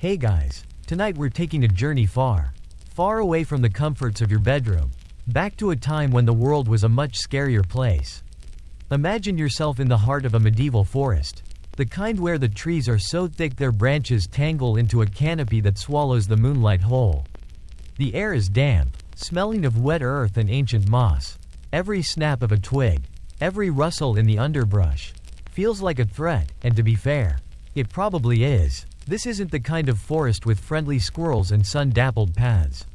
Hey guys, tonight we're taking a journey far, far away from the comforts of your bedroom, back to a time when the world was a much scarier place. Imagine yourself in the heart of a medieval forest, the kind where the trees are so thick their branches tangle into a canopy that swallows the moonlight whole. The air is damp, smelling of wet earth and ancient moss. Every snap of a twig, every rustle in the underbrush, feels like a threat, and to be fair, it probably is. This isn't the kind of forest with friendly squirrels and sun-dappled paths.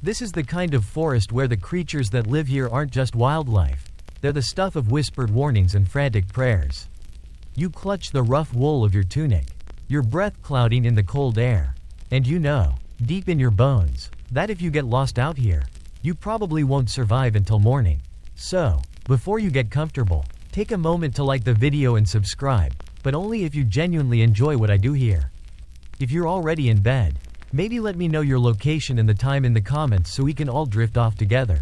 This is the kind of forest where the creatures that live here aren't just wildlife, they're the stuff of whispered warnings and frantic prayers. You clutch the rough wool of your tunic, your breath clouding in the cold air, and you know, deep in your bones, that if you get lost out here, you probably won't survive until morning. So, before you get comfortable, take a moment to like the video and subscribe, but only if you genuinely enjoy what I do here. If you're already in bed, maybe let me know your location and the time in the comments so we can all drift off together.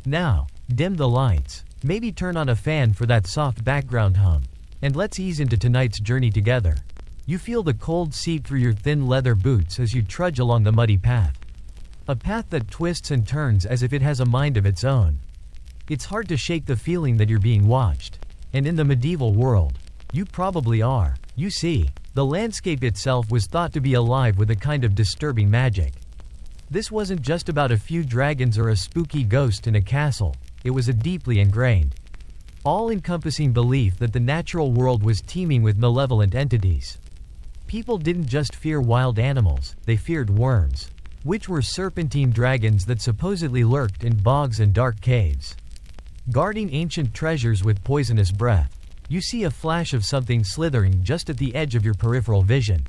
Now, dim the lights, maybe turn on a fan for that soft background hum, and let's ease into tonight's journey together. You feel the cold seep through your thin leather boots as you trudge along the muddy path. A path that twists and turns as if it has a mind of its own. It's hard to shake the feeling that you're being watched. And in the medieval world, you probably are. You see, the landscape itself was thought to be alive with a kind of disturbing magic. This wasn't just about a few dragons or a spooky ghost in a castle, it was a deeply ingrained, all-encompassing belief that the natural world was teeming with malevolent entities. People didn't just fear wild animals, they feared worms, which were serpentine dragons that supposedly lurked in bogs and dark caves, guarding ancient treasures with poisonous breath. You see a flash of something slithering just at the edge of your peripheral vision,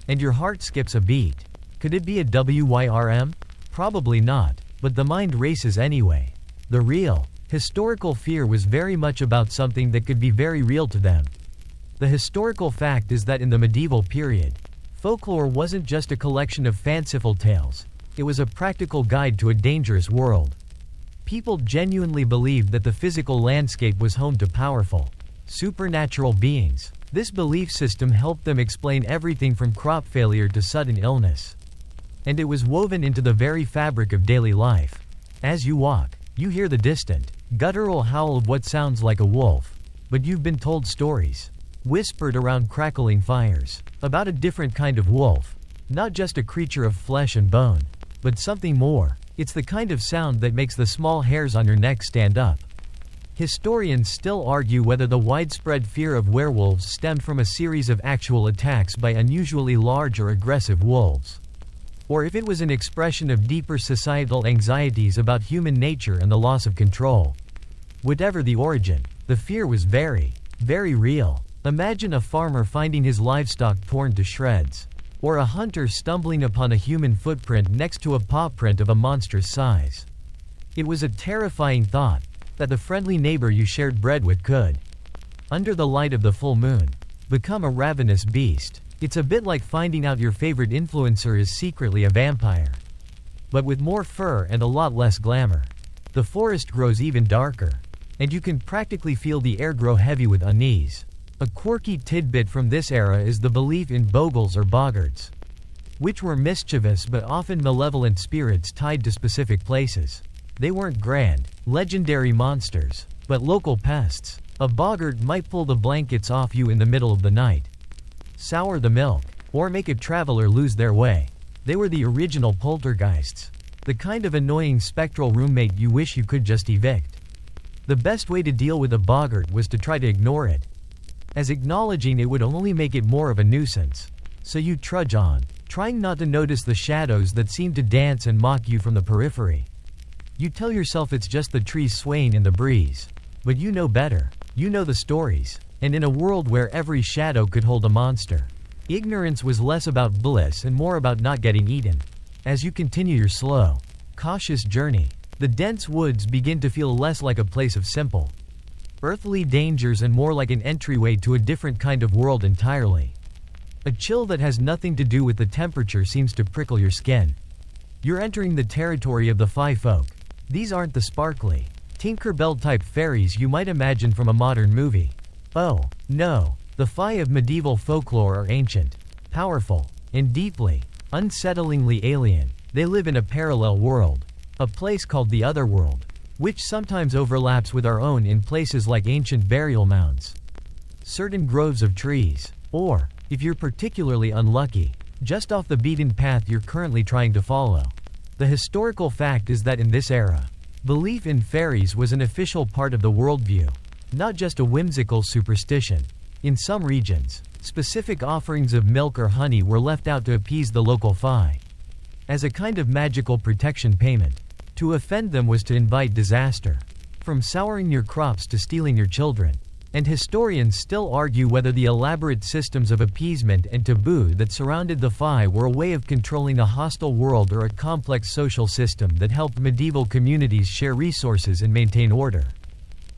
and your heart skips a beat. Could it be a WYRM? Probably not, but the mind races anyway. The real, historical fear was very much about something that could be very real to them. The historical fact is that in the medieval period, folklore wasn't just a collection of fanciful tales, it was a practical guide to a dangerous world. People genuinely believed that the physical landscape was home to powerful, supernatural beings. This belief system helped them explain everything from crop failure to sudden illness. And it was woven into the very fabric of daily life. As you walk, you hear the distant, guttural howl of what sounds like a wolf. But you've been told stories, whispered around crackling fires, about a different kind of wolf. Not just a creature of flesh and bone, but something more. It's the kind of sound that makes the small hairs on your neck stand up. Historians still argue whether the widespread fear of werewolves stemmed from a series of actual attacks by unusually large or aggressive wolves, or if it was an expression of deeper societal anxieties about human nature and the loss of control. Whatever the origin, the fear was very, very real. Imagine a farmer finding his livestock torn to shreds, or a hunter stumbling upon a human footprint next to a paw print of a monstrous size. It was a terrifying thought, that the friendly neighbor you shared bread with could, under the light of the full moon, become a ravenous beast. It's a bit like finding out your favorite influencer is secretly a vampire, but with more fur and a lot less glamour. The forest grows even darker, and you can practically feel the air grow heavy with unease. A quirky tidbit from this era is the belief in bogles or boggarts, which were mischievous but often malevolent spirits tied to specific places. They weren't grand, legendary monsters, but local pests. A boggart might pull the blankets off you in the middle of the night, sour the milk, or make a traveler lose their way. They were the original poltergeists, the kind of annoying spectral roommate you wish you could just evict. The best way to deal with a boggart was to try to ignore it, as acknowledging it would only make it more of a nuisance. So you trudge on, trying not to notice the shadows that seem to dance and mock you from the periphery. You tell yourself it's just the trees swaying in the breeze. But you know better. You know the stories. And in a world where every shadow could hold a monster, ignorance was less about bliss and more about not getting eaten. As you continue your slow, cautious journey, the dense woods begin to feel less like a place of simple, earthly dangers and more like an entryway to a different kind of world entirely. A chill that has nothing to do with the temperature seems to prickle your skin. You're entering the territory of the Fae folk. These aren't the sparkly, Tinkerbell-type fairies you might imagine from a modern movie. Oh, no, the Fae of medieval folklore are ancient, powerful, and deeply, unsettlingly alien. They live in a parallel world, a place called the Otherworld, which sometimes overlaps with our own in places like ancient burial mounds, certain groves of trees, or, if you're particularly unlucky, just off the beaten path you're currently trying to follow. The historical fact is that in this era, belief in fairies was an official part of the worldview, not just a whimsical superstition. In some regions, specific offerings of milk or honey were left out to appease the local fae, as a kind of magical protection payment. To offend them was to invite disaster, from souring your crops to stealing your children. And historians still argue whether the elaborate systems of appeasement and taboo that surrounded the fae were a way of controlling a hostile world or a complex social system that helped medieval communities share resources and maintain order.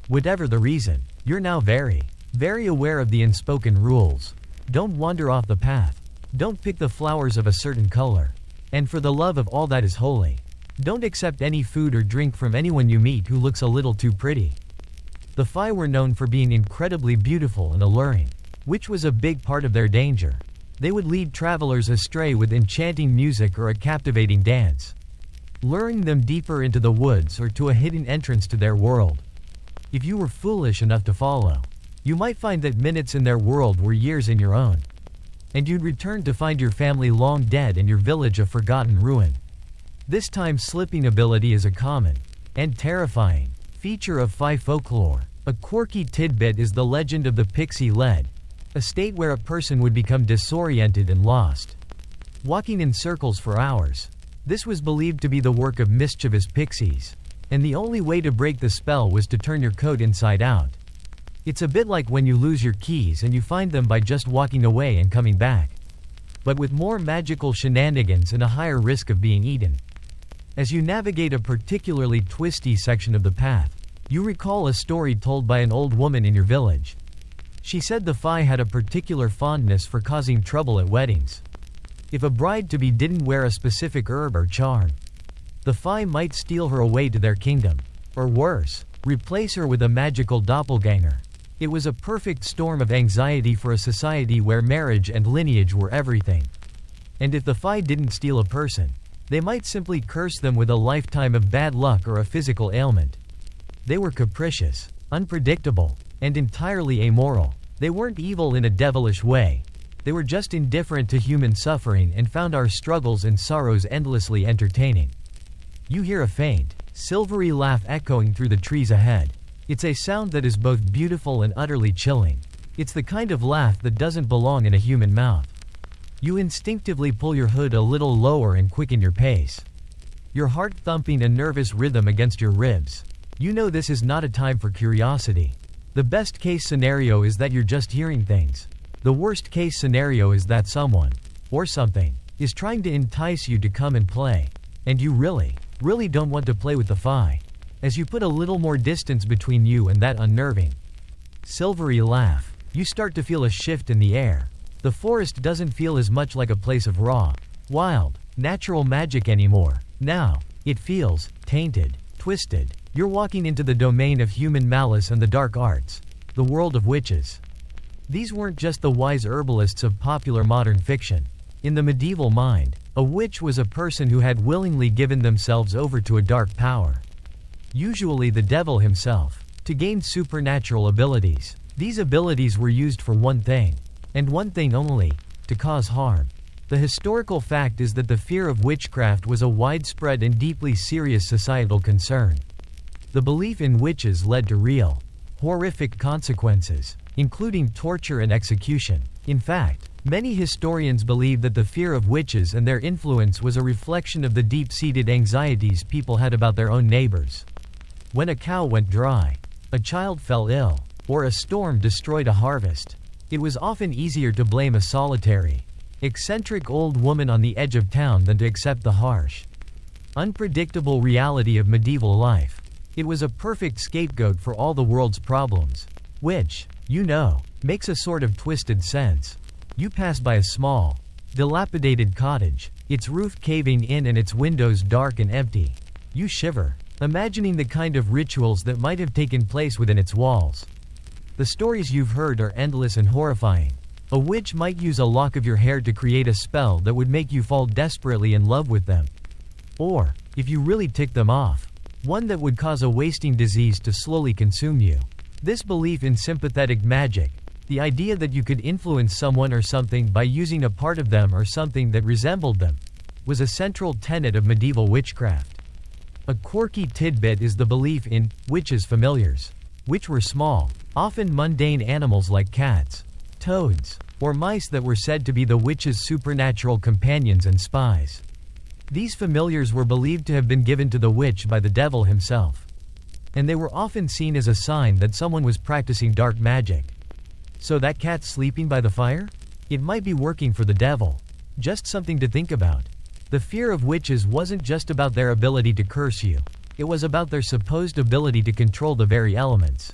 Whatever the reason, you're now very aware of the unspoken rules. Don't wander off the path. Don't pick the flowers of a certain color. And for the love of all that is holy, don't accept any food or drink from anyone you meet who looks a little too pretty. The fae were known for being incredibly beautiful and alluring, which was a big part of their danger. They would lead travelers astray with enchanting music or a captivating dance, luring them deeper into the woods or to a hidden entrance to their world. If you were foolish enough to follow, you might find that minutes in their world were years in your own, and you'd return to find your family long dead and your village a forgotten ruin. This time-slipping ability is a common, and terrifying, feature of fae folklore. A quirky tidbit is the legend of the pixie lead, a state where a person would become disoriented and lost, walking in circles for hours. This was believed to be the work of mischievous pixies, and the only way to break the spell was to turn your coat inside out. It's a bit like when you lose your keys and you find them by just walking away and coming back, but with more magical shenanigans and a higher risk of being eaten. As you navigate a particularly twisty section of the path, you recall a story told by an old woman in your village. She said the fae had a particular fondness for causing trouble at weddings. If a bride-to-be didn't wear a specific herb or charm, the fae might steal her away to their kingdom, or worse, replace her with a magical doppelganger. It was a perfect storm of anxiety for a society where marriage and lineage were everything. And if the fae didn't steal a person, they might simply curse them with a lifetime of bad luck or a physical ailment. They were capricious, unpredictable, and entirely amoral. They weren't evil in a devilish way. They were just indifferent to human suffering and found our struggles and sorrows endlessly entertaining. You hear a faint, silvery laugh echoing through the trees ahead. It's a sound that is both beautiful and utterly chilling. It's the kind of laugh that doesn't belong in a human mouth. You instinctively pull your hood a little lower and quicken your pace, your heart thumping a nervous rhythm against your ribs. You know this is not a time for curiosity. The best case scenario is that you're just hearing things. The worst case scenario is that someone, or something, is trying to entice you to come and play. And you really don't want to play with the fae. As you put a little more distance between you and that unnerving, silvery laugh, you start to feel a shift in the air. The forest doesn't feel as much like a place of raw, wild, natural magic anymore. Now, it feels tainted, twisted. You're walking into the domain of human malice and the dark arts, the world of witches. These weren't just the wise herbalists of popular modern fiction. In the medieval mind, a witch was a person who had willingly given themselves over to a dark power, usually the devil himself, to gain supernatural abilities. These abilities were used for one thing, and one thing only: to cause harm. The historical fact is that the fear of witchcraft was a widespread and deeply serious societal concern. The belief in witches led to real, horrific consequences, including torture and execution. In fact, many historians believe that the fear of witches and their influence was a reflection of the deep-seated anxieties people had about their own neighbors. When a cow went dry, a child fell ill, or a storm destroyed a harvest, it was often easier to blame a solitary, eccentric old woman on the edge of town than to accept the harsh, unpredictable reality of medieval life. It was a perfect scapegoat for all the world's problems, which, makes a sort of twisted sense. You pass by a small, dilapidated cottage, its roof caving in and its windows dark and empty. You shiver, imagining the kind of rituals that might have taken place within its walls. The stories you've heard are endless and horrifying. A witch might use a lock of your hair to create a spell that would make you fall desperately in love with them. Or, if you really tick them off, one that would cause a wasting disease to slowly consume you. This belief in sympathetic magic, the idea that you could influence someone or something by using a part of them or something that resembled them, was a central tenet of medieval witchcraft. A quirky tidbit is the belief in witches' familiars, which were small, often mundane animals like cats, toads, or mice that were said to be the witch's supernatural companions and spies. These familiars were believed to have been given to the witch by the devil himself, and they were often seen as a sign that someone was practicing dark magic. So that cat sleeping by the fire? It might be working for the devil. Just something to think about. The fear of witches wasn't just about their ability to curse you. It was about their supposed ability to control the very elements.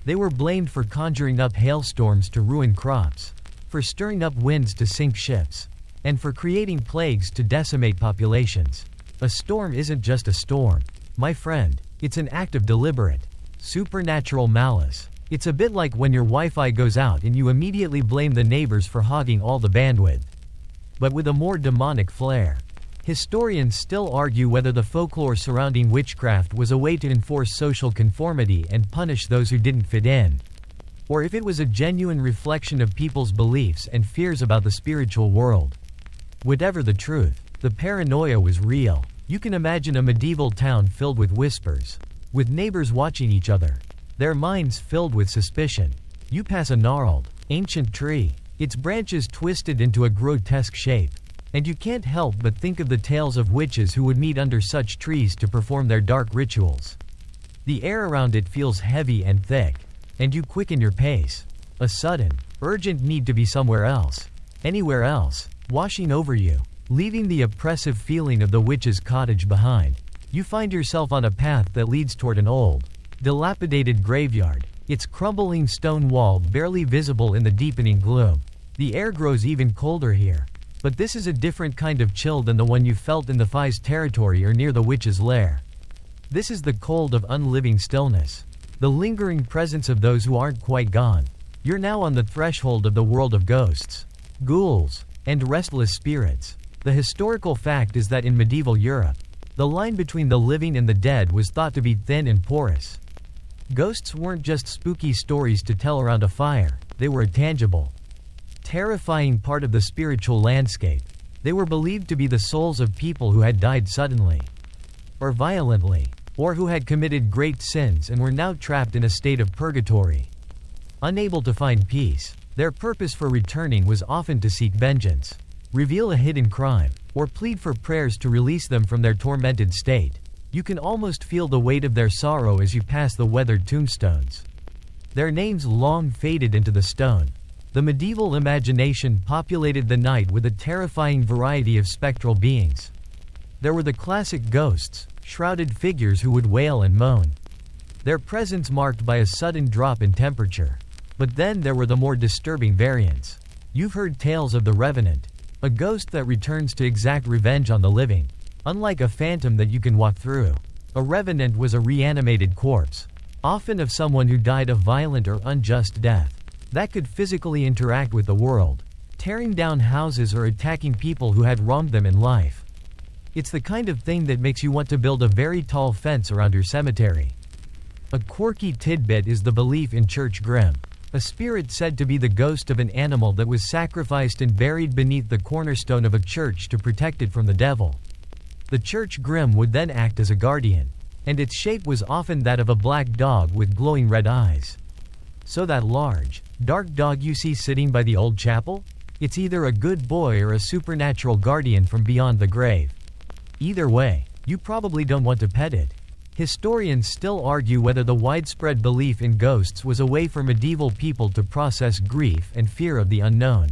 They were blamed for conjuring up hailstorms to ruin crops, for stirring up winds to sink ships, and for creating plagues to decimate populations. A storm isn't just a storm, my friend. It's an act of deliberate, supernatural malice. It's a bit like when your Wi-Fi goes out and you immediately blame the neighbors for hogging all the bandwidth, but with a more demonic flair. Historians still argue whether the folklore surrounding witchcraft was a way to enforce social conformity and punish those who didn't fit in, or if it was a genuine reflection of people's beliefs and fears about the spiritual world. Whatever the truth, the paranoia was real. You can imagine a medieval town filled with whispers, with neighbors watching each other, their minds filled with suspicion. You pass a gnarled, ancient tree, its branches twisted into a grotesque shape, and you can't help but think of the tales of witches who would meet under such trees to perform their dark rituals. The air around it feels heavy and thick, and you quicken your pace. A sudden, urgent need to be somewhere else, anywhere else, washing over you, leaving the oppressive feeling of the witch's cottage behind. You find yourself on a path that leads toward an old, dilapidated graveyard, its crumbling stone wall barely visible in the deepening gloom. The air grows even colder here, but this is a different kind of chill than the one you felt in the Fies territory or near the witch's lair. This is the cold of unliving stillness, the lingering presence of those who aren't quite gone. You're now on the threshold of the world of ghosts, ghouls, and restless spirits. The historical fact is that in medieval Europe, the line between the living and the dead was thought to be thin and porous. Ghosts weren't just spooky stories to tell around a fire, they were a tangible, terrifying part of the spiritual landscape. They were believed to be the souls of people who had died suddenly, or violently, or who had committed great sins and were now trapped in a state of purgatory. Unable to find peace, their purpose for returning was often to seek vengeance, reveal a hidden crime, or plead for prayers to release them from their tormented state. You can almost feel the weight of their sorrow as you pass the weathered tombstones. Their names long faded into the stone. The medieval imagination populated the night with a terrifying variety of spectral beings. There were the classic ghosts, shrouded figures who would wail and moan, their presence marked by a sudden drop in temperature. But then there were the more disturbing variants. You've heard tales of the Revenant, a ghost that returns to exact revenge on the living. Unlike a phantom that you can walk through, a revenant was a reanimated corpse, often of someone who died a violent or unjust death, that could physically interact with the world, tearing down houses or attacking people who had wronged them in life. It's the kind of thing that makes you want to build a very tall fence around your cemetery. A quirky tidbit is the belief in Church Grim, a spirit said to be the ghost of an animal that was sacrificed and buried beneath the cornerstone of a church to protect it from the devil. The Church Grim would then act as a guardian, and its shape was often that of a black dog with glowing red eyes. So that large, dark dog you see sitting by the old chapel? It's either a good boy or a supernatural guardian from beyond the grave. Either way, you probably don't want to pet it. Historians still argue whether the widespread belief in ghosts was a way for medieval people to process grief and fear of the unknown,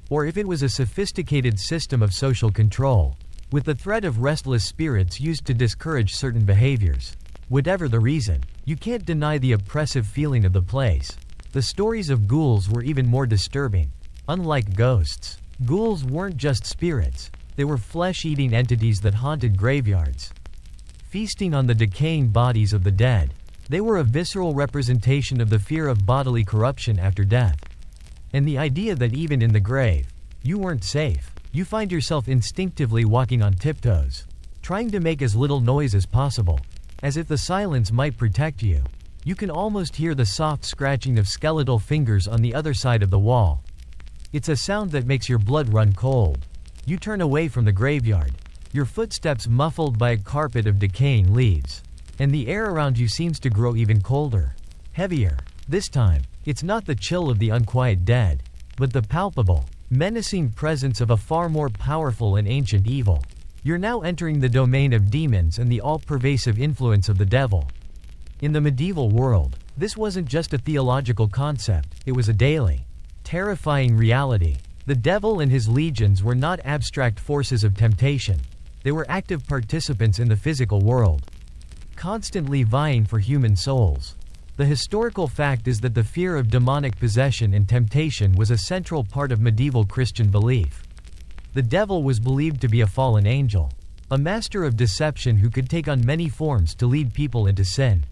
or if it was a sophisticated system of social control, with the threat of restless spirits used to discourage certain behaviors. Whatever the reason, you can't deny the oppressive feeling of the place. The stories of ghouls were even more disturbing. Unlike ghosts, ghouls weren't just spirits, they were flesh-eating entities that haunted graveyards, feasting on the decaying bodies of the dead. They were a visceral representation of the fear of bodily corruption after death. And the idea that even in the grave, you weren't safe. You find yourself instinctively walking on tiptoes, trying to make as little noise as possible, as if the silence might protect you. You can almost hear the soft scratching of skeletal fingers on the other side of the wall. It's a sound that makes your blood run cold. You turn away from the graveyard, your footsteps muffled by a carpet of decaying leaves. And the air around you seems to grow even colder, heavier. This time, it's not the chill of the unquiet dead, but the palpable, menacing presence of a far more powerful and ancient evil. You're now entering the domain of demons and the all-pervasive influence of the devil. In the medieval world, this wasn't just a theological concept, it was a daily, terrifying reality. The devil and his legions were not abstract forces of temptation. They were active participants in the physical world, constantly vying for human souls. The historical fact is that the fear of demonic possession and temptation was a central part of medieval Christian belief. The devil was believed to be a fallen angel, a master of deception who could take on many forms to lead people into sin.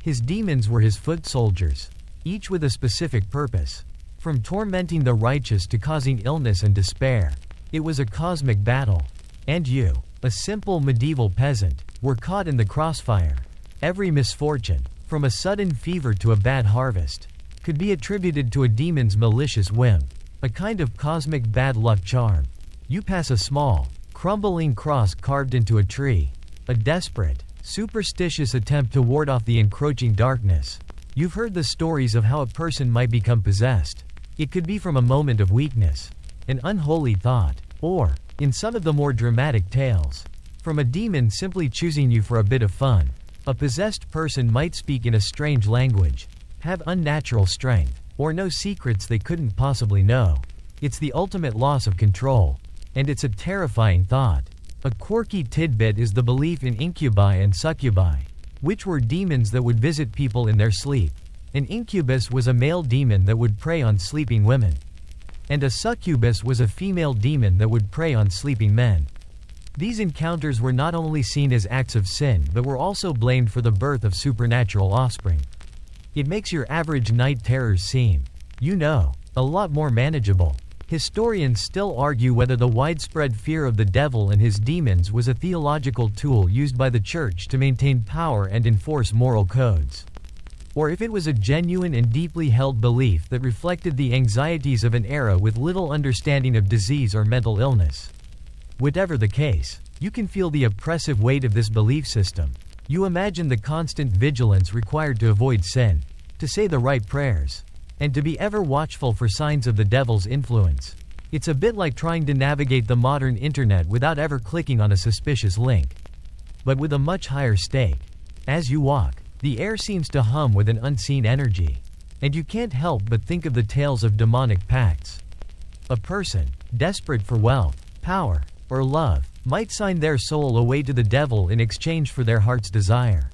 His demons were his foot soldiers, each with a specific purpose. From tormenting the righteous to causing illness and despair, it was a cosmic battle. And you, a simple medieval peasant, were caught in the crossfire. Every misfortune, from a sudden fever to a bad harvest, could be attributed to a demon's malicious whim, a kind of cosmic bad luck charm. You pass a small, crumbling cross carved into a tree, a desperate, superstitious attempt to ward off the encroaching darkness. You've heard the stories of how a person might become possessed. It could be from a moment of weakness, an unholy thought, or, in some of the more dramatic tales, from a demon simply choosing you for a bit of fun. A possessed person might speak in a strange language, have unnatural strength, or know secrets they couldn't possibly know. It's the ultimate loss of control, and it's a terrifying thought. A quirky tidbit is the belief in incubi and succubi, which were demons that would visit people in their sleep. An incubus was a male demon that would prey on sleeping women, and a succubus was a female demon that would prey on sleeping men. These encounters were not only seen as acts of sin but were also blamed for the birth of supernatural offspring. It makes your average night terrors seem, a lot more manageable. Historians still argue whether the widespread fear of the devil and his demons was a theological tool used by the church to maintain power and enforce moral codes, or if it was a genuine and deeply held belief that reflected the anxieties of an era with little understanding of disease or mental illness. Whatever the case, you can feel the oppressive weight of this belief system. You imagine the constant vigilance required to avoid sin, to say the right prayers, and to be ever watchful for signs of the devil's influence. It's a bit like trying to navigate the modern internet without ever clicking on a suspicious link, but with a much higher stake. As you walk, the air seems to hum with an unseen energy, and you can't help but think of the tales of demonic pacts. A person, desperate for wealth, power, or love, might sign their soul away to the devil in exchange for their heart's desire.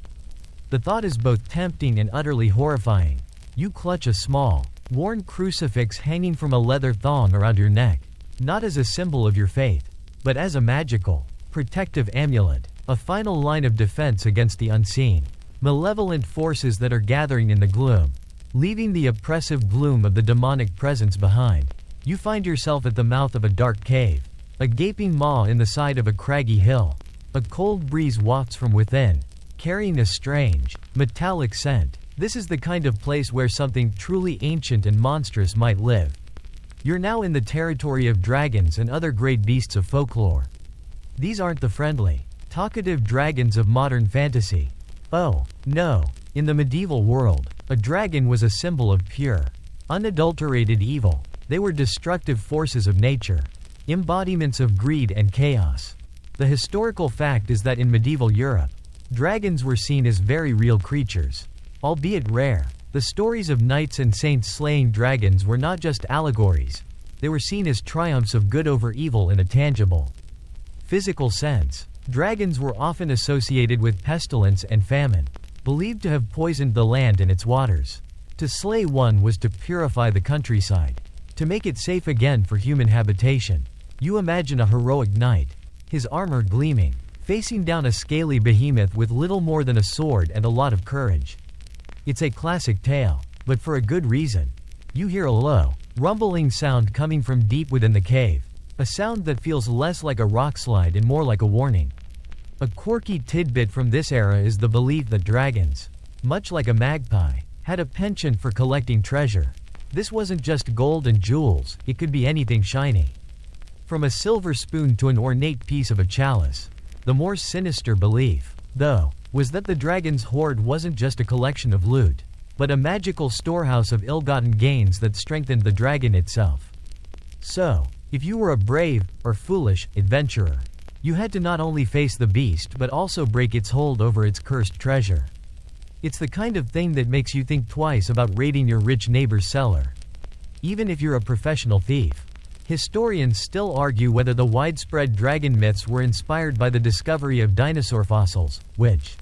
The thought is both tempting and utterly horrifying. You clutch a small, worn crucifix hanging from a leather thong around your neck, not as a symbol of your faith, but as a magical, protective amulet, a final line of defense against the unseen, malevolent forces that are gathering in the gloom. Leaving the oppressive gloom of the demonic presence behind, you find yourself at the mouth of a dark cave, a gaping maw in the side of a craggy hill. A cold breeze wafts from within, carrying a strange, metallic scent. This is the kind of place where something truly ancient and monstrous might live. You're now in the territory of dragons and other great beasts of folklore. These aren't the friendly, talkative dragons of modern fantasy. Oh, no. In the medieval world, a dragon was a symbol of pure, unadulterated evil. They were destructive forces of nature, embodiments of greed and chaos. The historical fact is that in medieval Europe, dragons were seen as very real creatures, albeit rare. The stories of knights and saints slaying dragons were not just allegories, they were seen as triumphs of good over evil in a tangible, physical sense. Dragons were often associated with pestilence and famine, believed to have poisoned the land and its waters. To slay one was to purify the countryside, to make it safe again for human habitation. You imagine a heroic knight, his armor gleaming, facing down a scaly behemoth with little more than a sword and a lot of courage. It's a classic tale, but for a good reason. You hear a low, rumbling sound coming from deep within the cave. A sound that feels less like a rockslide and more like a warning. A quirky tidbit from this era is the belief that dragons, much like a magpie, had a penchant for collecting treasure. This wasn't just gold and jewels, it could be anything shiny. From a silver spoon to an ornate piece of a chalice. The more sinister belief, though, was that the dragon's hoard wasn't just a collection of loot, but a magical storehouse of ill-gotten gains that strengthened the dragon itself. So, if you were a brave, or foolish, adventurer, you had to not only face the beast but also break its hold over its cursed treasure. It's the kind of thing that makes you think twice about raiding your rich neighbor's cellar. Even if you're a professional thief. Historians still argue whether the widespread dragon myths were inspired by the discovery of dinosaur fossils, which,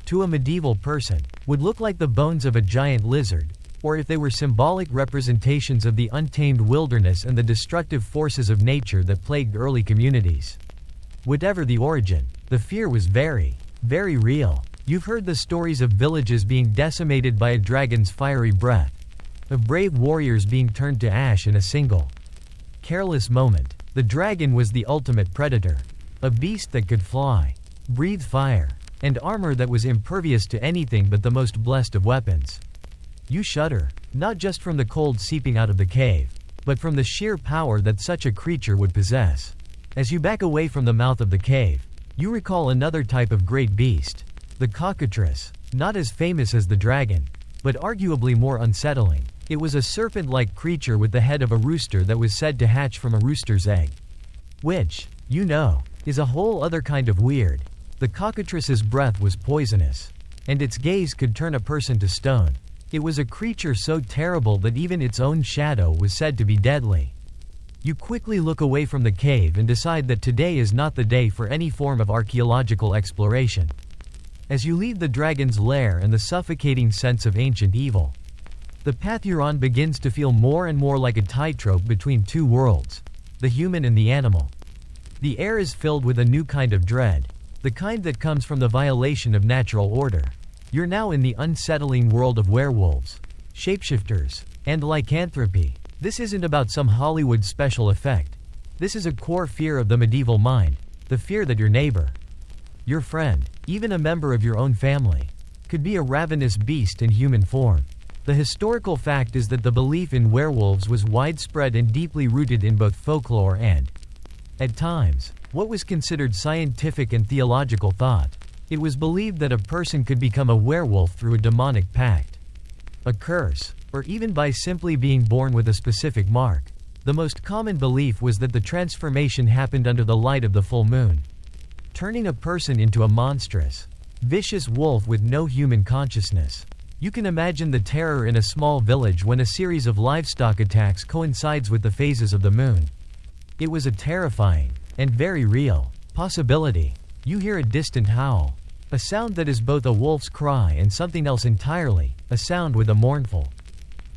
to a medieval person, would look like the bones of a giant lizard, or if they were symbolic representations of the untamed wilderness and the destructive forces of nature that plagued early communities. Whatever the origin, the fear was very, very real. You've heard the stories of villages being decimated by a dragon's fiery breath, of brave warriors being turned to ash in a single careless moment. The dragon was the ultimate predator, a beast that could fly, breathe fire, and armor that was impervious to anything but the most blessed of weapons. You shudder, not just from the cold seeping out of the cave, but from the sheer power that such a creature would possess. As you back away from the mouth of the cave, you recall another type of great beast, the cockatrice, not as famous as the dragon, but arguably more unsettling. It was a serpent-like creature with the head of a rooster that was said to hatch from a rooster's egg. Which, you know, is a whole other kind of weird. The cockatrice's breath was poisonous, and its gaze could turn a person to stone. It was a creature so terrible that even its own shadow was said to be deadly. You quickly look away from the cave and decide that today is not the day for any form of archaeological exploration. As you leave the dragon's lair and the suffocating sense of ancient evil, the path you're on begins to feel more and more like a tightrope between two worlds, the human and the animal. The air is filled with a new kind of dread, the kind that comes from the violation of natural order. You're now in the unsettling world of werewolves, shapeshifters, and lycanthropy. This isn't about some Hollywood special effect. This is a core fear of the medieval mind, the fear that your neighbor, your friend, even a member of your own family, could be a ravenous beast in human form. The historical fact is that the belief in werewolves was widespread and deeply rooted in both folklore and, at times, what was considered scientific and theological thought. It was believed that a person could become a werewolf through a demonic pact, a curse, or even by simply being born with a specific mark. The most common belief was that the transformation happened under the light of the full moon, turning a person into a monstrous, vicious wolf with no human consciousness. You can imagine the terror in a small village when a series of livestock attacks coincides with the phases of the moon. It was a terrifying, and very real, possibility. You hear a distant howl, a sound that is both a wolf's cry and something else entirely, a sound with a mournful,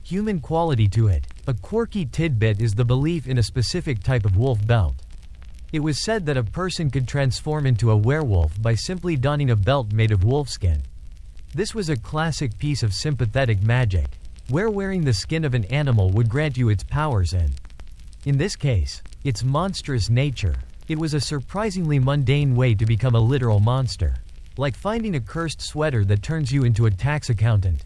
human quality to it. A quirky tidbit is the belief in a specific type of wolf belt. It was said that a person could transform into a werewolf by simply donning a belt made of wolfskin. This was a classic piece of sympathetic magic, where wearing the skin of an animal would grant you its powers and, in this case, its monstrous nature. It was a surprisingly mundane way to become a literal monster, like finding a cursed sweater that turns you into a tax accountant.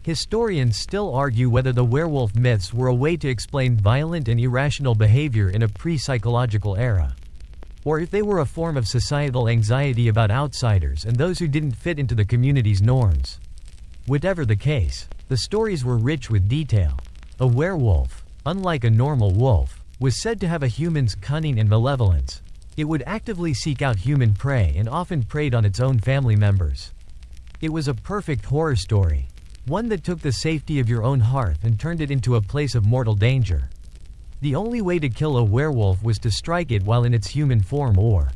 Historians still argue whether the werewolf myths were a way to explain violent and irrational behavior in a pre-psychological era, or if they were a form of societal anxiety about outsiders and those who didn't fit into the community's norms. Whatever the case, the stories were rich with detail. A werewolf, unlike a normal wolf, was said to have a human's cunning and malevolence. It would actively seek out human prey and often preyed on its own family members. It was a perfect horror story, one that took the safety of your own hearth and turned it into a place of mortal danger. The only way to kill a werewolf was to strike it while in its human form or,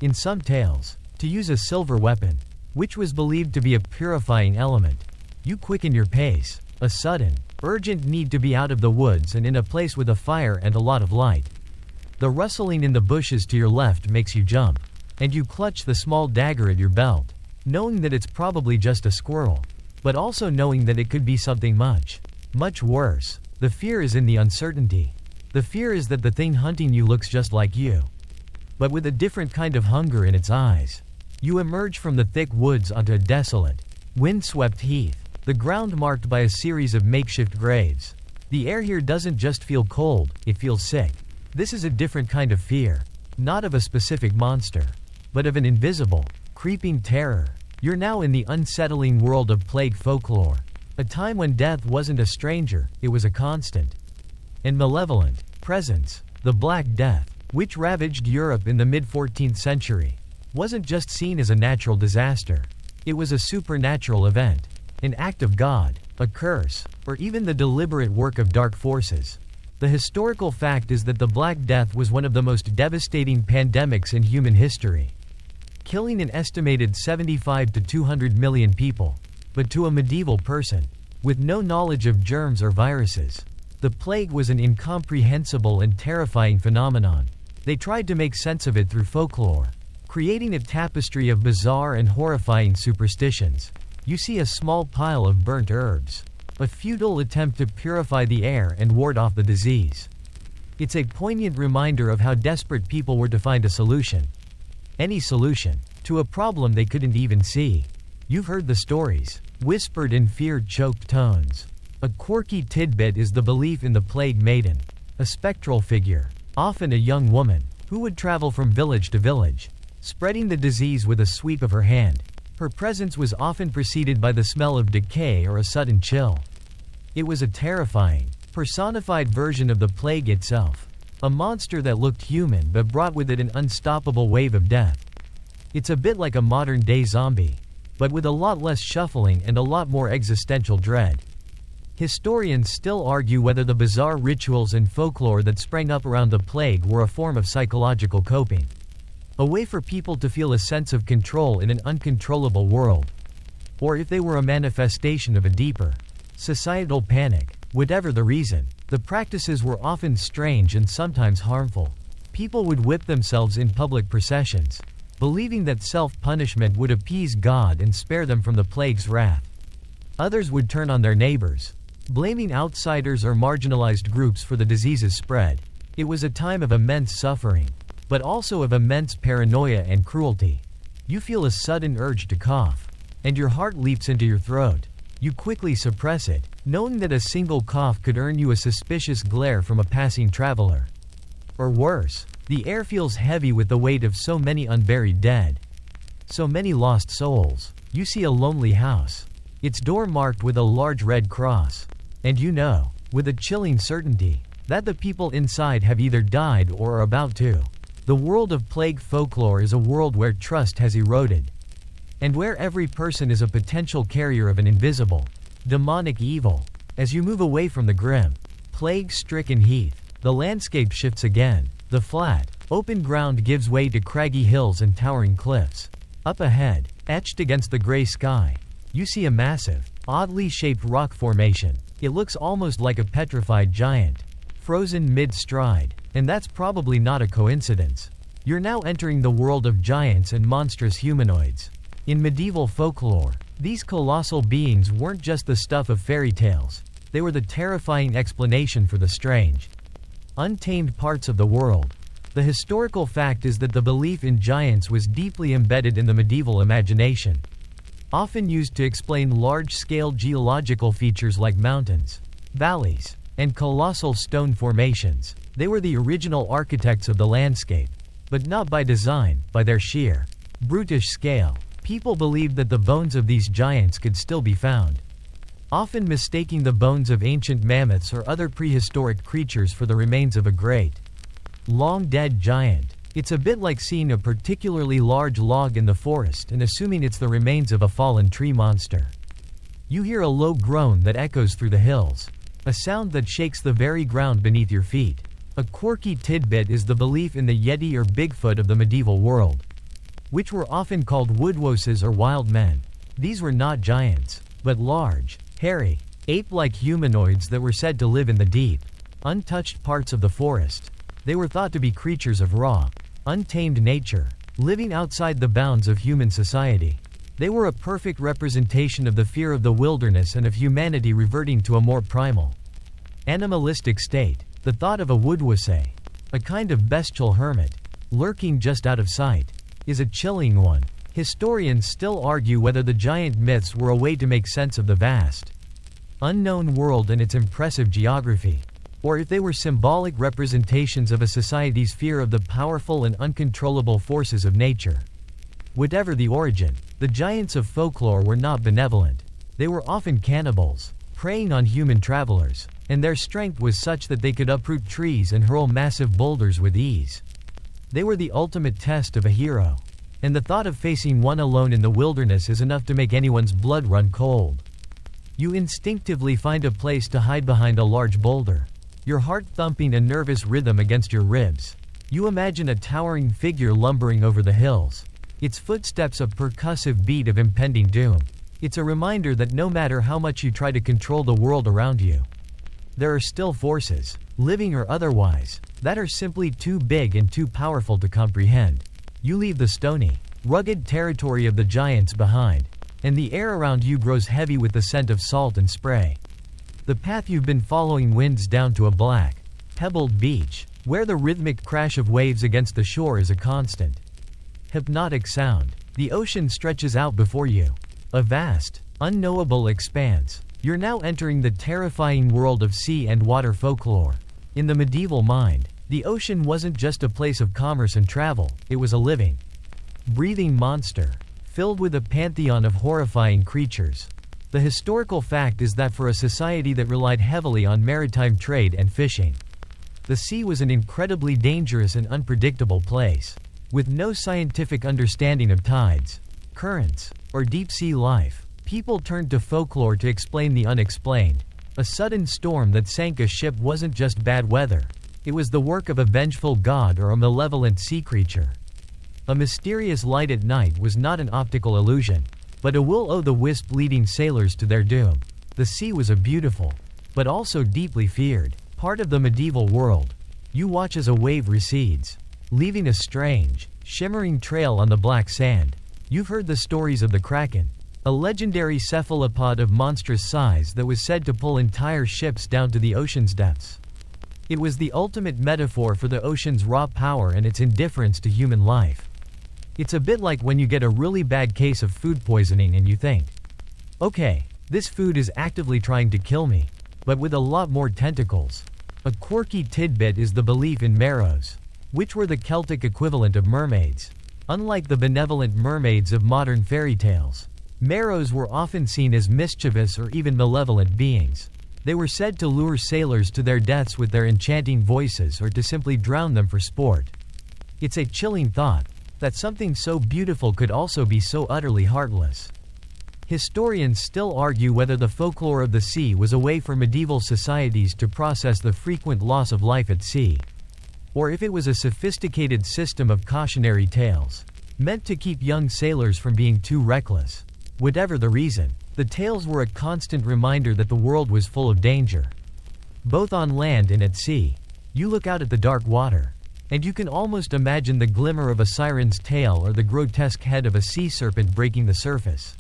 in some tales, to use a silver weapon, which was believed to be a purifying element. You quicken your pace, a sudden, urgent need to be out of the woods and in a place with a fire and a lot of light. The rustling in the bushes to your left makes you jump, and you clutch the small dagger at your belt, knowing that it's probably just a squirrel, but also knowing that it could be something much, much worse. The fear is in the uncertainty. The fear is that the thing hunting you looks just like you, but with a different kind of hunger in its eyes. You emerge from the thick woods onto a desolate, wind-swept heath, the ground marked by a series of makeshift graves. The air here doesn't just feel cold, it feels sick. This is a different kind of fear, not of a specific monster, but of an invisible, creeping terror. You're now in the unsettling world of plague folklore, a time when death wasn't a stranger, it was a constant and malevolent presence. The Black Death, which ravaged Europe in the mid-14th century, wasn't just seen as a natural disaster. It was a supernatural event, an act of God, a curse, or even the deliberate work of dark forces. The historical fact is that the Black Death was one of the most devastating pandemics in human history, killing an estimated 75 to 200 million people. But to a medieval person, with no knowledge of germs or viruses, the plague was an incomprehensible and terrifying phenomenon. They tried to make sense of it through folklore, creating a tapestry of bizarre and horrifying superstitions. You see a small pile of burnt herbs, a futile attempt to purify the air and ward off the disease. It's a poignant reminder of how desperate people were to find a solution. Any solution to a problem they couldn't even see. You've heard the stories, whispered in fear-choked tones. A quirky tidbit is the belief in the Plague Maiden, a spectral figure, often a young woman, who would travel from village to village, spreading the disease with a sweep of her hand. Her presence was often preceded by the smell of decay or a sudden chill. It was a terrifying, personified version of the plague itself, a monster that looked human but brought with it an unstoppable wave of death. It's a bit like a modern-day zombie, but with a lot less shuffling and a lot more existential dread. Historians still argue whether the bizarre rituals and folklore that sprang up around the plague were a form of psychological coping, a way for people to feel a sense of control in an uncontrollable world, or if they were a manifestation of a deeper, societal panic. Whatever the reason, the practices were often strange and sometimes harmful. People would whip themselves in public processions, believing that self-punishment would appease God and spare them from the plague's wrath. Others would turn on their neighbors, blaming outsiders or marginalized groups for the disease's spread. It was a time of immense suffering, but also of immense paranoia and cruelty. You feel a sudden urge to cough, and your heart leaps into your throat. You quickly suppress it, knowing that a single cough could earn you a suspicious glare from a passing traveler. Or worse, the air feels heavy with the weight of so many unburied dead, so many lost souls. You see a lonely house, its door marked with a large red cross, and you know, with a chilling certainty, that the people inside have either died or are about to. The world of plague folklore is a world where trust has eroded, and where every person is a potential carrier of an invisible, demonic evil. As you move away from the grim, plague-stricken heath, the landscape shifts again. The flat, open ground gives way to craggy hills and towering cliffs. Up ahead, etched against the gray sky, you see a massive, oddly shaped rock formation. It looks almost like a petrified giant, frozen mid-stride, and that's probably not a coincidence. You're now entering the world of giants and monstrous humanoids. In medieval folklore, these colossal beings weren't just the stuff of fairy tales. They were the terrifying explanation for the strange, untamed parts of the world. The historical fact is that the belief in giants was deeply embedded in the medieval imagination, often used to explain large-scale geological features like mountains, valleys, and colossal stone formations. They were the original architects of the landscape, but not by design, by their sheer, brutish scale. People believed that the bones of these giants could still be found, often mistaking the bones of ancient mammoths or other prehistoric creatures for the remains of a great, long-dead giant. It's a bit like seeing a particularly large log in the forest and assuming it's the remains of a fallen tree monster. You hear a low groan that echoes through the hills, a sound that shakes the very ground beneath your feet. A quirky tidbit is the belief in the Yeti or Bigfoot of the medieval world, which were often called woodwoses or wild men. These were not giants, but large, hairy, ape-like humanoids that were said to live in the deep, untouched parts of the forest. They were thought to be creatures of raw, untamed nature, living outside the bounds of human society. They were a perfect representation of the fear of the wilderness and of humanity reverting to a more primal Animalistic state. The thought of a woodwose, a kind of bestial hermit, lurking just out of sight, is a chilling one. Historians still argue whether the giant myths were a way to make sense of the vast, unknown world and its impressive geography, or if they were symbolic representations of a society's fear of the powerful and uncontrollable forces of nature. Whatever the origin, the giants of folklore were not benevolent. They were often cannibals, preying on human travelers, and their strength was such that they could uproot trees and hurl massive boulders with ease. They were the ultimate test of a hero, and the thought of facing one alone in the wilderness is enough to make anyone's blood run cold. You instinctively find a place to hide behind a large boulder, your heart thumping a nervous rhythm against your ribs. You imagine a towering figure lumbering over the hills, its footsteps a percussive beat of impending doom. It's a reminder that no matter how much you try to control the world around you, there are still forces, living or otherwise, that are simply too big and too powerful to comprehend. You leave the stony, rugged territory of the giants behind, and the air around you grows heavy with the scent of salt and spray. The path you've been following winds down to a black, pebbled beach, where the rhythmic crash of waves against the shore is a constant, hypnotic sound. The ocean stretches out before you, a vast, unknowable expanse. You're now entering the terrifying world of sea and water folklore. In the medieval mind, the ocean wasn't just a place of commerce and travel, it was a living, breathing monster, filled with a pantheon of horrifying creatures. The historical fact is that for a society that relied heavily on maritime trade and fishing, the sea was an incredibly dangerous and unpredictable place. With no scientific understanding of tides, currents, or deep-sea life, people turned to folklore to explain the unexplained. A sudden storm that sank a ship wasn't just bad weather, it was the work of a vengeful god or a malevolent sea creature. A mysterious light at night was not an optical illusion, but a will-o'-the-wisp leading sailors to their doom. The sea was a beautiful, but also deeply feared, part of the medieval world. You watch as a wave recedes, leaving a strange, shimmering trail on the black sand. You've heard the stories of the Kraken, a legendary cephalopod of monstrous size that was said to pull entire ships down to the ocean's depths. It was the ultimate metaphor for the ocean's raw power and its indifference to human life. It's a bit like when you get a really bad case of food poisoning and you think, okay, this food is actively trying to kill me, but with a lot more tentacles. A quirky tidbit is the belief in merrows, which were the Celtic equivalent of mermaids. Unlike the benevolent mermaids of modern fairy tales, merrows were often seen as mischievous or even malevolent beings. They were said to lure sailors to their deaths with their enchanting voices or to simply drown them for sport. It's a chilling thought, that something so beautiful could also be so utterly heartless. Historians still argue whether the folklore of the sea was a way for medieval societies to process the frequent loss of life at sea, or if it was a sophisticated system of cautionary tales, meant to keep young sailors from being too reckless. Whatever the reason, the tales were a constant reminder that the world was full of danger, both on land and at sea. You look out at the dark water, and you can almost imagine the glimmer of a siren's tail or the grotesque head of a sea serpent breaking the surface.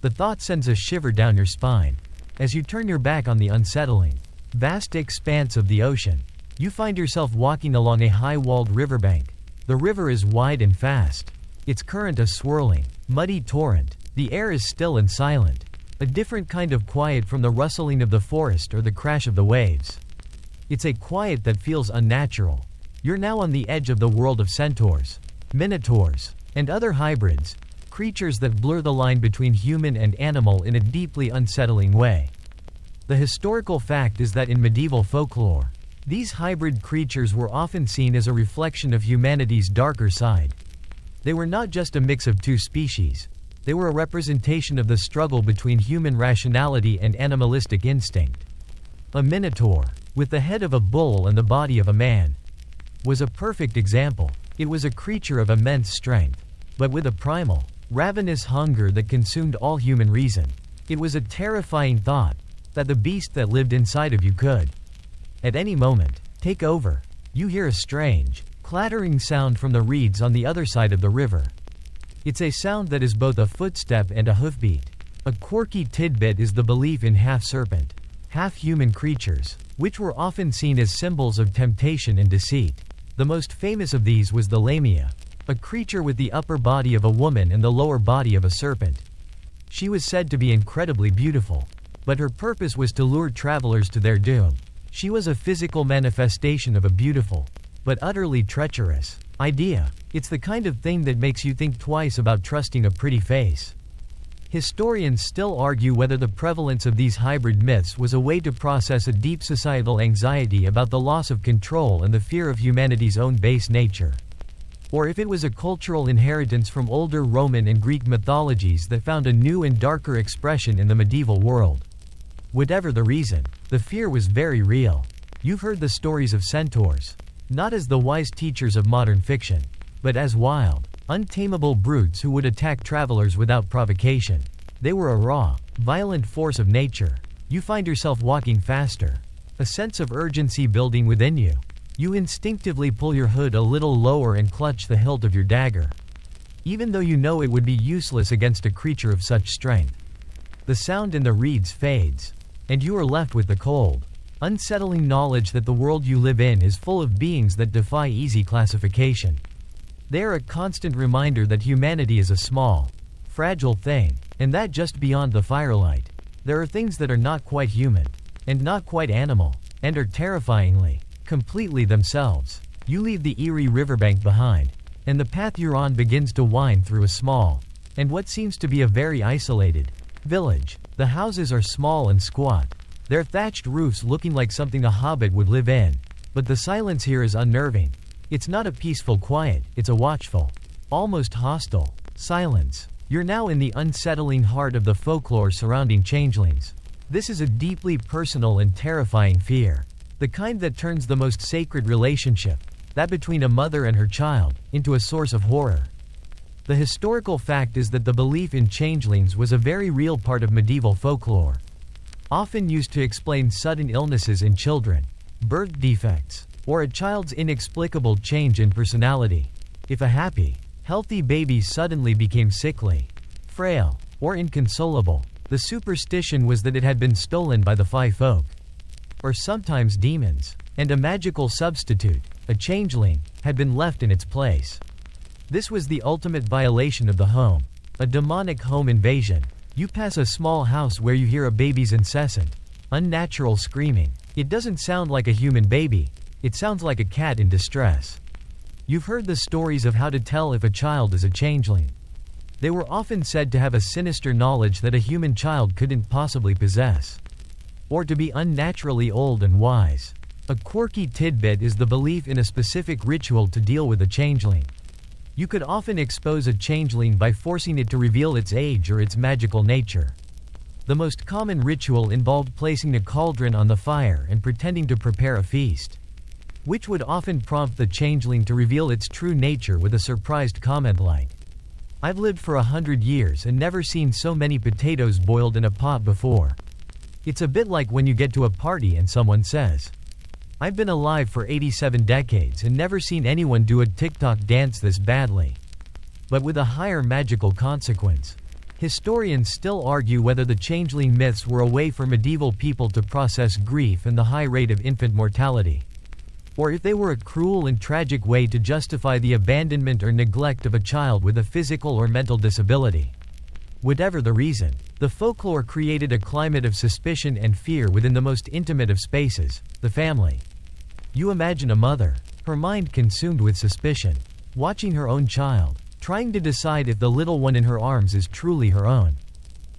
The thought sends a shiver down your spine. As you turn your back on the unsettling, vast expanse of the ocean, you find yourself walking along a high-walled riverbank. The river is wide and fast, its current a swirling, muddy torrent. The air is still and silent, a different kind of quiet from the rustling of the forest or the crash of the waves. It's a quiet that feels unnatural. You're now on the edge of the world of centaurs, minotaurs, and other hybrids, creatures that blur the line between human and animal in a deeply unsettling way. The historical fact is that in medieval folklore, these hybrid creatures were often seen as a reflection of humanity's darker side. They were not just a mix of two species, they were a representation of the struggle between human rationality and animalistic instinct. A minotaur, with the head of a bull and the body of a man, was a perfect example. It was a creature of immense strength, but with a primal, ravenous hunger that consumed all human reason. It was a terrifying thought, that the beast that lived inside of you could, at any moment, take over. You hear a strange, clattering sound from the reeds on the other side of the river. It's a sound that is both a footstep and a hoofbeat. A quirky tidbit is the belief in half-serpent, half-human creatures, which were often seen as symbols of temptation and deceit. The most famous of these was the lamia, a creature with the upper body of a woman and the lower body of a serpent. She was said to be incredibly beautiful, but her purpose was to lure travelers to their doom. She was a physical manifestation of a beautiful, but utterly treacherous, idea. It's the kind of thing that makes you think twice about trusting a pretty face. Historians still argue whether the prevalence of these hybrid myths was a way to process a deep societal anxiety about the loss of control and the fear of humanity's own base nature, or if it was a cultural inheritance from older Roman and Greek mythologies that found a new and darker expression in the medieval world. Whatever the reason, the fear was very real. You've heard the stories of centaurs, not as the wise teachers of modern fiction, but as wild, untamable brutes who would attack travelers without provocation. They were a raw, violent force of nature. You find yourself walking faster, a sense of urgency building within you. You instinctively pull your hood a little lower and clutch the hilt of your dagger, even though you know it would be useless against a creature of such strength. The sound in the reeds fades, and you are left with the cold, unsettling knowledge that the world you live in is full of beings that defy easy classification. They are a constant reminder that humanity is a small, fragile thing, and that just beyond the firelight, there are things that are not quite human, and not quite animal, and are terrifyingly, completely themselves. You leave the eerie riverbank behind, and the path you're on begins to wind through a small, and what seems to be a very isolated, village. The houses are small and squat, their thatched roofs looking like something a hobbit would live in, but the silence here is unnerving. It's not a peaceful quiet, it's a watchful, almost hostile, silence. You're now in the unsettling heart of the folklore surrounding changelings. This is a deeply personal and terrifying fear, the kind that turns the most sacred relationship, that between a mother and her child, into a source of horror. The historical fact is that the belief in changelings was a very real part of medieval folklore, often used to explain sudden illnesses in children, birth defects, or a child's inexplicable change in personality. If a happy, healthy baby suddenly became sickly, frail, or inconsolable, the superstition was that it had been stolen by the Fae folk, or sometimes demons, and a magical substitute, a changeling, had been left in its place. This was the ultimate violation of the home, a demonic home invasion. You pass a small house where you hear a baby's incessant, unnatural screaming. It doesn't sound like a human baby, it sounds like a cat in distress. You've heard the stories of how to tell if a child is a changeling. They were often said to have a sinister knowledge that a human child couldn't possibly possess, or to be unnaturally old and wise. A quirky tidbit is the belief in a specific ritual to deal with a changeling. You could often expose a changeling by forcing it to reveal its age or its magical nature. The most common ritual involved placing a cauldron on the fire and pretending to prepare a feast, which would often prompt the changeling to reveal its true nature with a surprised comment like, "I've lived for 100 years and never seen so many potatoes boiled in a pot before." It's a bit like when you get to a party and someone says, "I've been alive for 87 decades and never seen anyone do a TikTok dance this badly," but with a higher magical consequence. Historians still argue whether the changeling myths were a way for medieval people to process grief and the high rate of infant mortality, or if they were a cruel and tragic way to justify the abandonment or neglect of a child with a physical or mental disability. Whatever the reason, the folklore created a climate of suspicion and fear within the most intimate of spaces, the family. You imagine a mother, her mind consumed with suspicion, watching her own child, trying to decide if the little one in her arms is truly her own.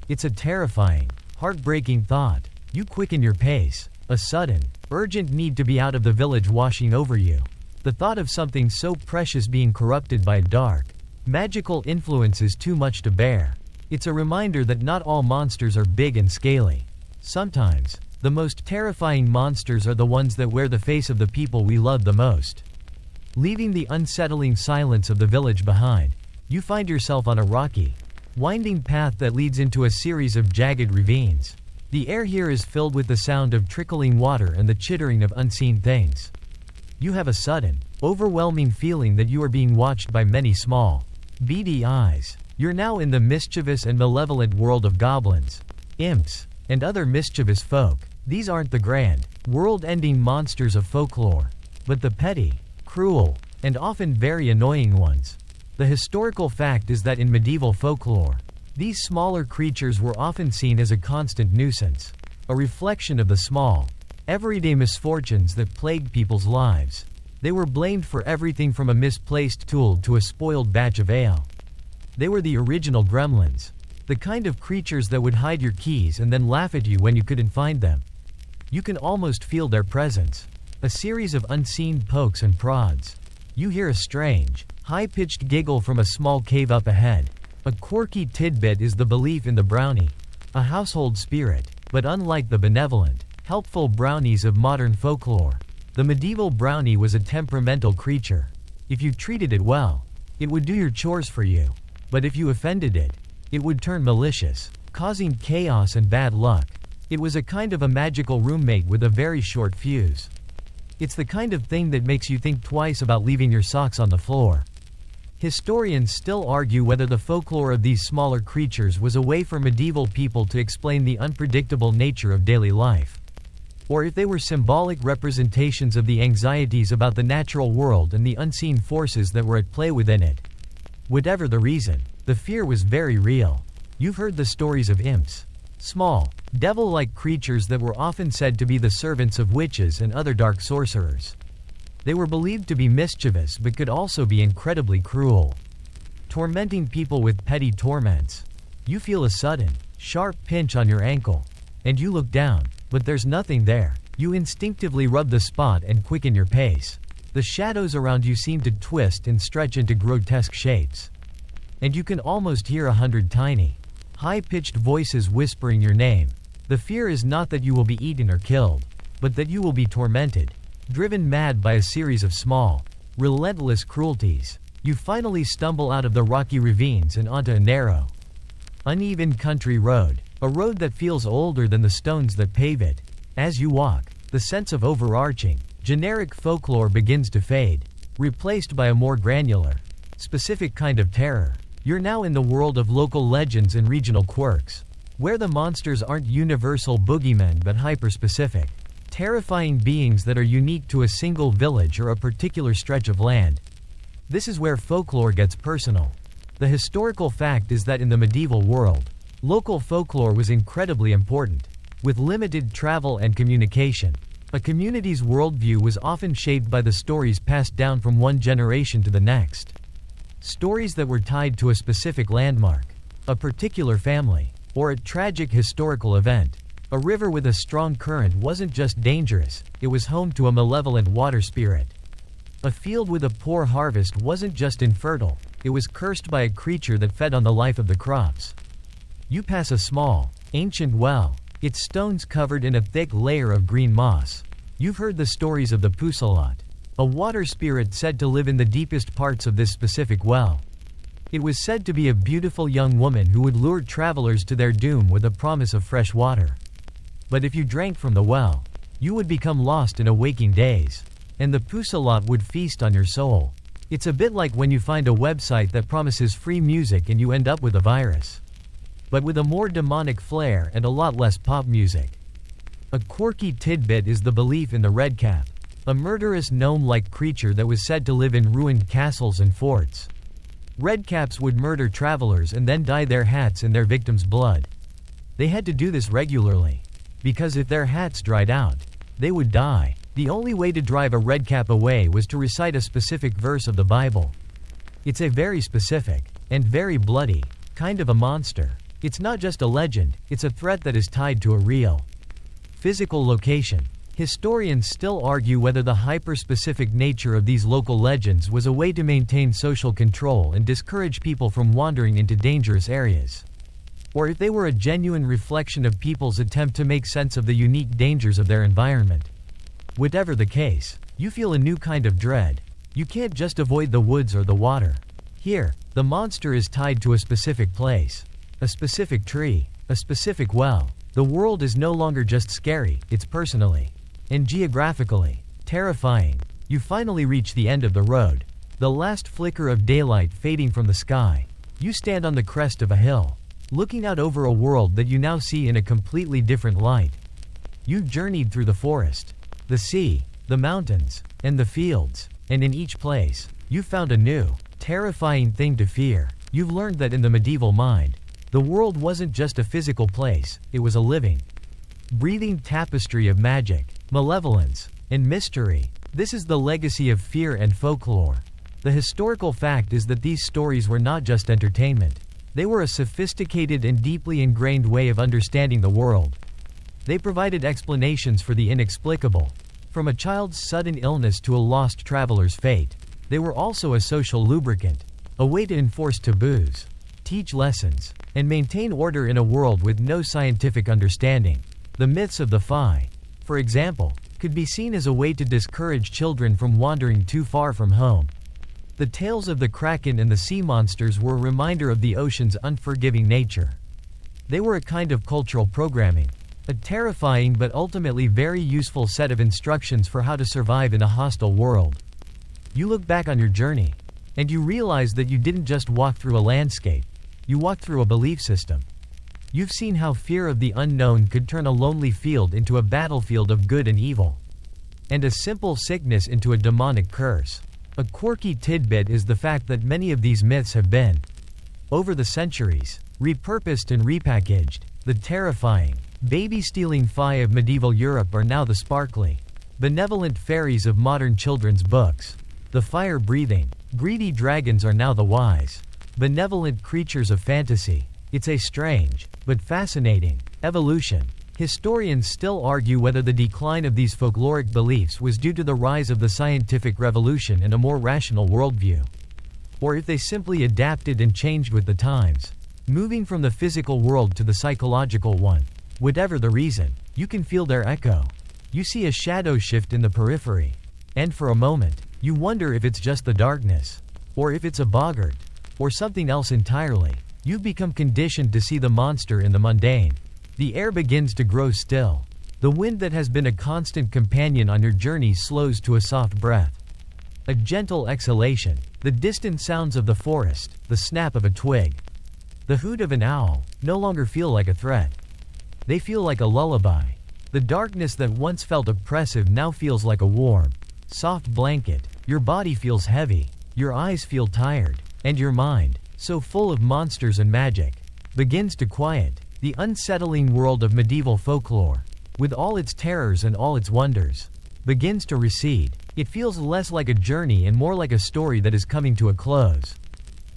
It's a terrifying, heartbreaking thought. You quicken your pace, a sudden, urgent need to be out of the village washing over you. The thought of something so precious being corrupted by a dark, magical influence is too much to bear. It's a reminder that not all monsters are big and scaly. Sometimes, the most terrifying monsters are the ones that wear the face of the people we love the most. Leaving the unsettling silence of the village behind, you find yourself on a rocky, winding path that leads into a series of jagged ravines. The air here is filled with the sound of trickling water and the chittering of unseen things. You have a sudden, overwhelming feeling that you are being watched by many small, beady eyes. You're now in the mischievous and malevolent world of goblins, imps, and other mischievous folk. These aren't the grand, world-ending monsters of folklore, but the petty, cruel, and often very annoying ones. The historical fact is that in medieval folklore, these smaller creatures were often seen as a constant nuisance, a reflection of the small, everyday misfortunes that plagued people's lives. They were blamed for everything from a misplaced tool to a spoiled batch of ale. They were the original gremlins, the kind of creatures that would hide your keys and then laugh at you when you couldn't find them. You can almost feel their presence, a series of unseen pokes and prods. You hear a strange, high-pitched giggle from a small cave up ahead. A quirky tidbit is the belief in the brownie, a household spirit, but unlike the benevolent, helpful brownies of modern folklore, the medieval brownie was a temperamental creature. If you treated it well, it would do your chores for you. But if you offended it, it would turn malicious, causing chaos and bad luck. It was a kind of a magical roommate with a very short fuse. It's the kind of thing that makes you think twice about leaving your socks on the floor. Historians still argue whether the folklore of these smaller creatures was a way for medieval people to explain the unpredictable nature of daily life, or if they were symbolic representations of the anxieties about the natural world and the unseen forces that were at play within it. Whatever the reason, the fear was very real. You've heard the stories of imps, small, devil-like creatures that were often said to be the servants of witches and other dark sorcerers. They were believed to be mischievous but could also be incredibly cruel, tormenting people with petty torments. You feel a sudden, sharp pinch on your ankle, and you look down, but there's nothing there. You instinctively rub the spot and quicken your pace. The shadows around you seem to twist and stretch into grotesque shapes, and you can almost hear 100 tiny, high-pitched voices whispering your name. The fear is not that you will be eaten or killed, but that you will be tormented, driven mad by a series of small, relentless cruelties. You finally stumble out of the rocky ravines and onto a narrow, uneven country road, a road that feels older than the stones that pave it. As you walk, the sense of overarching, generic folklore begins to fade, replaced by a more granular, specific kind of terror. You're now in the world of local legends and regional quirks, where the monsters aren't universal boogeymen but hyper-specific, terrifying beings that are unique to a single village or a particular stretch of land. This is where folklore gets personal. The historical fact is that in the medieval world, local folklore was incredibly important. With limited travel and communication, a community's worldview was often shaped by the stories passed down from one generation to the next. Stories that were tied to a specific landmark, a particular family, or a tragic historical event. A river with a strong current wasn't just dangerous, it was home to a malevolent water spirit. A field with a poor harvest wasn't just infertile, it was cursed by a creature that fed on the life of the crops. You pass a small, ancient well, its stones covered in a thick layer of green moss. You've heard the stories of the Pusalot, a water spirit said to live in the deepest parts of this specific well. It was said to be a beautiful young woman who would lure travelers to their doom with a promise of fresh water. But if you drank from the well, you would become lost in a waking daze, and the Pusalot would feast on your soul. It's a bit like when you find a website that promises free music and you end up with a virus, but with a more demonic flair and a lot less pop music. A quirky tidbit is the belief in the redcap, a murderous gnome-like creature that was said to live in ruined castles and forts. Redcaps would murder travelers and then dye their hats in their victims' blood. They had to do this regularly, because if their hats dried out, they would die. The only way to drive a redcap away was to recite a specific verse of the Bible. It's a very specific, and very bloody, kind of a monster. It's not just a legend, it's a threat that is tied to a real, physical location. Historians still argue whether the hyper-specific nature of these local legends was a way to maintain social control and discourage people from wandering into dangerous areas, or if they were a genuine reflection of people's attempt to make sense of the unique dangers of their environment. Whatever the case, you feel a new kind of dread. You can't just avoid the woods or the water. Here, the monster is tied to a specific place, a specific tree, a specific well. The world is no longer just scary, it's personally and geographically terrifying. You finally reach the end of the road, the last flicker of daylight fading from the sky. You stand on the crest of a hill, looking out over a world that you now see in a completely different light. You journeyed through the forest, the sea, the mountains, and the fields, and in each place, you found a new, terrifying thing to fear. You've learned that in the medieval mind, the world wasn't just a physical place, it was a living, breathing tapestry of magic, malevolence, and mystery. This is the legacy of fear and folklore. The historical fact is that these stories were not just entertainment. They were a sophisticated and deeply ingrained way of understanding the world. They provided explanations for the inexplicable. From a child's sudden illness to a lost traveler's fate, they were also a social lubricant, a way to enforce taboos, teach lessons, and maintain order in a world with no scientific understanding. The myths of the Fae, for example, could be seen as a way to discourage children from wandering too far from home. The tales of the kraken and the sea monsters were a reminder of the ocean's unforgiving nature. They were a kind of cultural programming, a terrifying but ultimately very useful set of instructions for how to survive in a hostile world. You look back on your journey, and you realize that you didn't just walk through a landscape, you walked through a belief system. You've seen how fear of the unknown could turn a lonely field into a battlefield of good and evil, and a simple sickness into a demonic curse. A quirky tidbit is the fact that many of these myths have been, over the centuries, repurposed and repackaged. The terrifying, baby-stealing Fae of medieval Europe are now the sparkly, benevolent fairies of modern children's books. The fire-breathing, greedy dragons are now the wise, benevolent creatures of fantasy. It's a strange, but fascinating, evolution. Historians still argue whether the decline of these folkloric beliefs was due to the rise of the scientific revolution and a more rational worldview, or if they simply adapted and changed with the times, moving from the physical world to the psychological one. Whatever the reason, you can feel their echo. You see a shadow shift in the periphery, and for a moment, you wonder if it's just the darkness, or if it's a boggart, or something else entirely. You've become conditioned to see the monster in the mundane. The air begins to grow still. The wind that has been a constant companion on your journey slows to a soft breath, a gentle exhalation. The distant sounds of the forest, the snap of a twig, the hoot of an owl, no longer feel like a threat. They feel like a lullaby. The darkness that once felt oppressive now feels like a warm, soft blanket. Your body feels heavy, your eyes feel tired, and your mind, so full of monsters and magic, begins to quiet. The unsettling world of medieval folklore, with all its terrors and all its wonders, begins to recede. It feels less like a journey and more like a story that is coming to a close.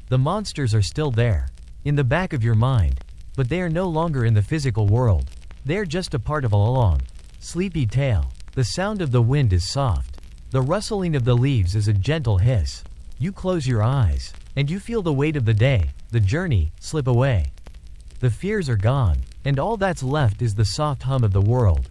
The monsters are still there, in the back of your mind, but they are no longer in the physical world. They are just a part of a long, sleepy tale. The sound of the wind is soft. The rustling of the leaves is a gentle hiss. You close your eyes, and you feel the weight of the day, the journey, slip away. The fears are gone, and all that's left is the soft hum of the world.